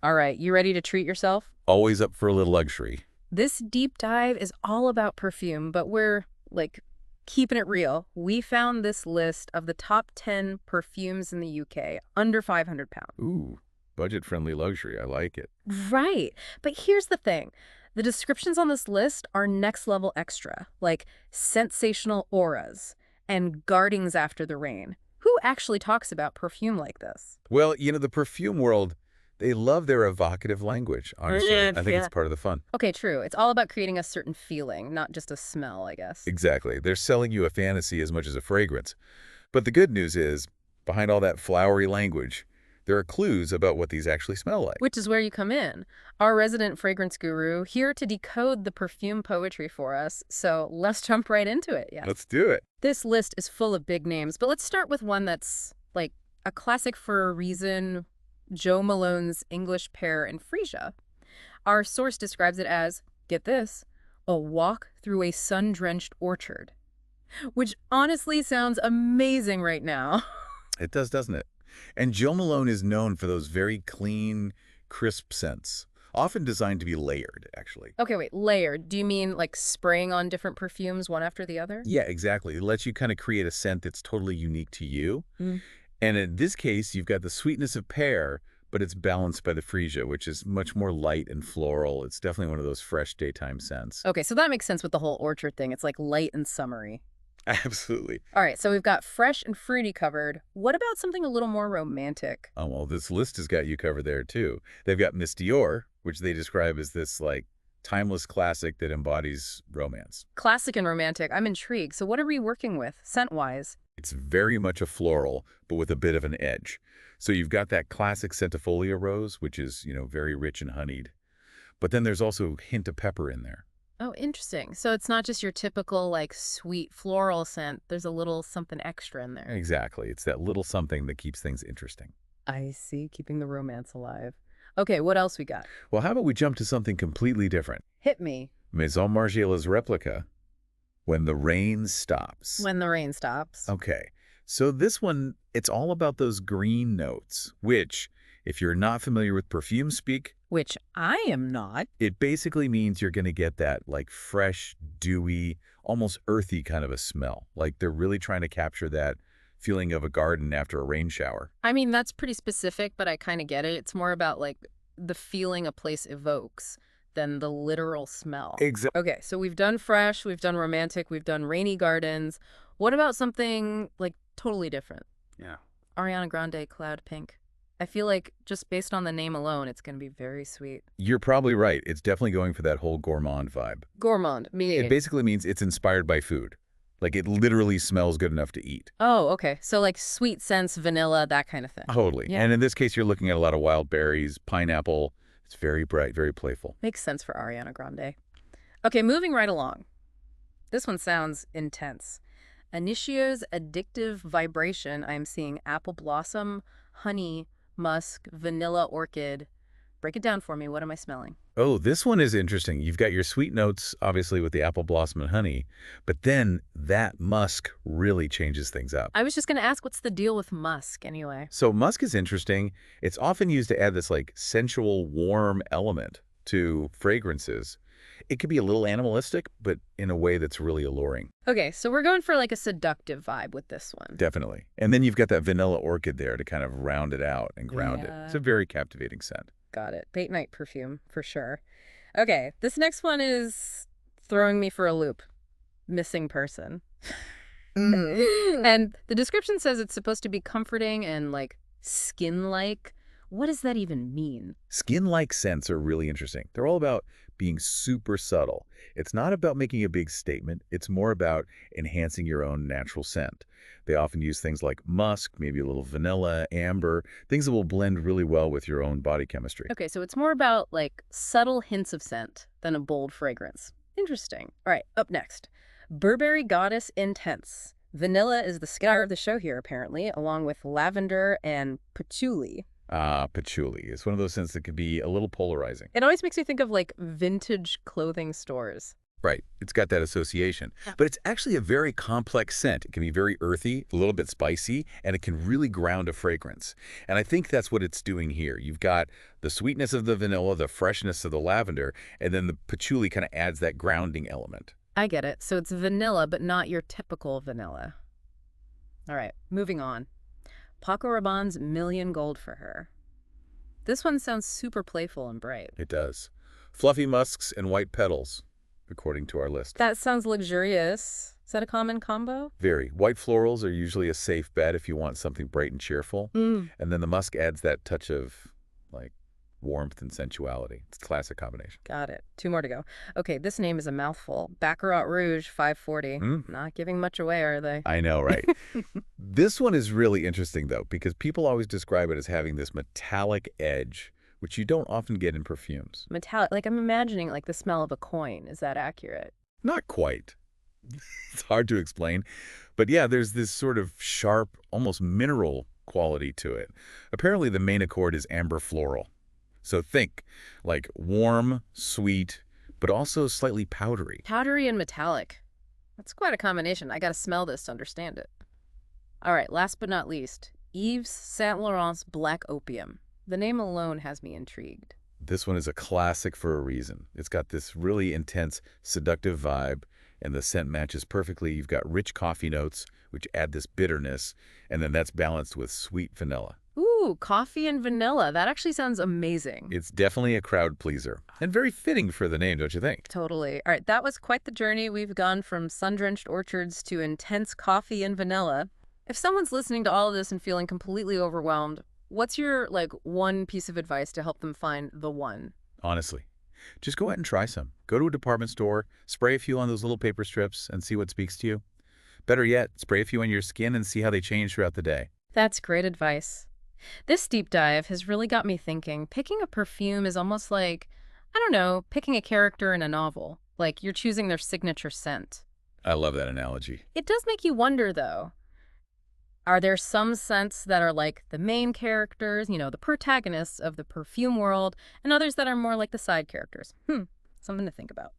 All right, you ready to treat yourself? Always up for a little luxury. This deep dive is all about perfume, but we're, keeping it real. We found this list of the top 10 perfumes in the UK under 500 pounds. Ooh, budget-friendly luxury. I like it. Right. But here's the thing. The descriptions on this list are next level extra, like sensational auras and guardings after the rain. Who actually talks about perfume like this? Well, the perfume world, they love their evocative language, honestly. I think it's Yeah. part of the fun. Okay, true. It's all about creating a certain feeling, not just a smell, I guess. Exactly. They're selling you a fantasy as much as a fragrance. But the good news is, behind all that flowery language, there are clues about what these actually smell like. Which is where you come in. Our resident fragrance guru here to decode the perfume poetry for us. So let's jump right into it, yes. Let's do it. This list is full of big names, but let's start with one that's like a classic for a reason, Joe Malone's English Pear and Freesia. Our source describes it as, get this, a walk through a sun-drenched orchard, which honestly sounds amazing right now. It does, doesn't it? And Joe Malone is known for those very clean, crisp scents, often designed to be layered, actually. Okay, wait, layered. Do you mean like spraying on different perfumes one after the other? Yeah, exactly. It lets you kind of create a scent that's totally unique to you. Mm. And in this case, you've got the sweetness of pear, but it's balanced by the freesia, which is much more light and floral. It's definitely one of those fresh daytime scents. Okay, so that makes sense with the whole orchard thing. It's like light and summery. Absolutely. All right, so we've got fresh and fruity covered. What about something a little more romantic? Oh, well, this list has got you covered there, too. They've got Miss Dior, which they describe as this, timeless classic that embodies romance. Classic and romantic. I'm intrigued. So what are we working with, scent-wise? It's very much a floral, but with a bit of an edge. So you've got that classic Centifolia rose, which is, very rich and honeyed. But then there's also a hint of pepper in there. Oh, interesting. So it's not just your typical, sweet floral scent. There's a little something extra in there. Exactly. It's that little something that keeps things interesting. I see, keeping the romance alive. Okay, what else we got? Well, how about we jump to something completely different? Hit me. Maison Margiela's replica, When the Rain Stops. When the rain stops. Okay, so this one, it's all about those green notes, which, if you're not familiar with perfume speak, Which I am not. it basically means you're going to get that, fresh, dewy, almost earthy kind of a smell. Like they're really trying to capture that feeling of a garden after a rain shower. I mean, that's pretty specific, but I kind of get it. It's more about, the feeling a place evokes than the literal smell. Exactly. Okay, so we've done fresh, we've done romantic, we've done rainy gardens. What about something, totally different? Yeah. Ariana Grande Cloud Pink. I feel like just based on the name alone, it's going to be very sweet. You're probably right. It's definitely going for that whole gourmand vibe. Gourmand, me. It basically means it's inspired by food. Like it literally smells good enough to eat. Oh, okay. So sweet scents, vanilla, that kind of thing. Totally. Yeah. And in this case, you're looking at a lot of wild berries, pineapple. It's very bright, very playful. Makes sense for Ariana Grande. Okay, moving right along. This one sounds intense. Initio's addictive vibration. I'm seeing apple blossom, honey, musk, vanilla orchid. Break it down for me. What am I smelling? Oh, this one is interesting. You've got your sweet notes, obviously, with the apple blossom and honey, but then that musk really changes things up. I was just going to ask, what's the deal with musk anyway? So musk is interesting. It's often used to add this sensual, warm element to fragrances. It could be a little animalistic, but in a way that's really alluring. Okay, so we're going for a seductive vibe with this one. Definitely. And then you've got that vanilla orchid there to kind of round it out and ground it. It's a very captivating scent. Got it. Date night perfume, for sure. Okay, this next one is throwing me for a loop. Missing person. And the description says it's supposed to be comforting and skin-like. What does that even mean? Skin-like scents are really interesting. They're all about being super subtle. It's not about making a big statement. It's more about enhancing your own natural scent. They often use things like musk, maybe a little vanilla, amber, things that will blend really well with your own body chemistry. Okay, so it's more about subtle hints of scent than a bold fragrance. Interesting. All right, up next. Burberry Goddess Intense. Vanilla is the star of the show here, apparently, along with lavender and patchouli. Patchouli. It's one of those scents that can be a little polarizing. It always makes me think of vintage clothing stores. Right. It's got that association. Yeah. But it's actually a very complex scent. It can be very earthy, a little bit spicy, and it can really ground a fragrance. And I think that's what it's doing here. You've got the sweetness of the vanilla, the freshness of the lavender, and then the patchouli kind of adds that grounding element. I get it. So it's vanilla, but not your typical vanilla. All right, moving on. Paco Rabanne's Million Gold for Her. This one sounds super playful and bright. It does. Fluffy musks and white petals, according to our list. That sounds luxurious. Is that a common combo? Very. White florals are usually a safe bet if you want something bright and cheerful. Mm. And then the musk adds that touch of, like, warmth and sensuality. It's a classic combination. Got it. Two more to go. Okay, this name is a mouthful. Baccarat Rouge 540. Not giving much away, are they? I know, right? This one is really interesting, though, because people always describe it as having this metallic edge, which you don't often get in perfumes. Metallic. Like I'm imagining like the smell of a coin. Is that accurate? Not quite. It's hard to explain. But yeah, there's this sort of sharp, almost mineral quality to it. Apparently, the main accord is amber floral. So think, like warm, sweet, but also slightly powdery. Powdery and metallic. That's quite a combination. I gotta smell this to understand it. All right, last but not least, Yves Saint Laurent's Black Opium. The name alone has me intrigued. This one is a classic for a reason. It's got this really intense, seductive vibe, and the scent matches perfectly. You've got rich coffee notes, which add this bitterness, and then that's balanced with sweet vanilla. Ooh, coffee and vanilla. That actually sounds amazing. It's definitely a crowd pleaser, and very fitting for the name, don't you think? Totally. All right, that was quite the journey. We've gone from sun-drenched orchards to intense coffee and vanilla. If someone's listening to all of this and feeling completely overwhelmed, what's your, like, one piece of advice to help them find the one? Honestly. Just go out and try some. Go to a department store, spray a few on those little paper strips, and see what speaks to you. Better yet, spray a few on your skin and see how they change throughout the day. That's great advice. This deep dive has really got me thinking. Picking a perfume is almost like, I don't know, picking a character in a novel. Like you're choosing their signature scent. I love that analogy. It does make you wonder, though. Are there some scents that are like the main characters, the protagonists of the perfume world, and others that are more like the side characters? Something to think about.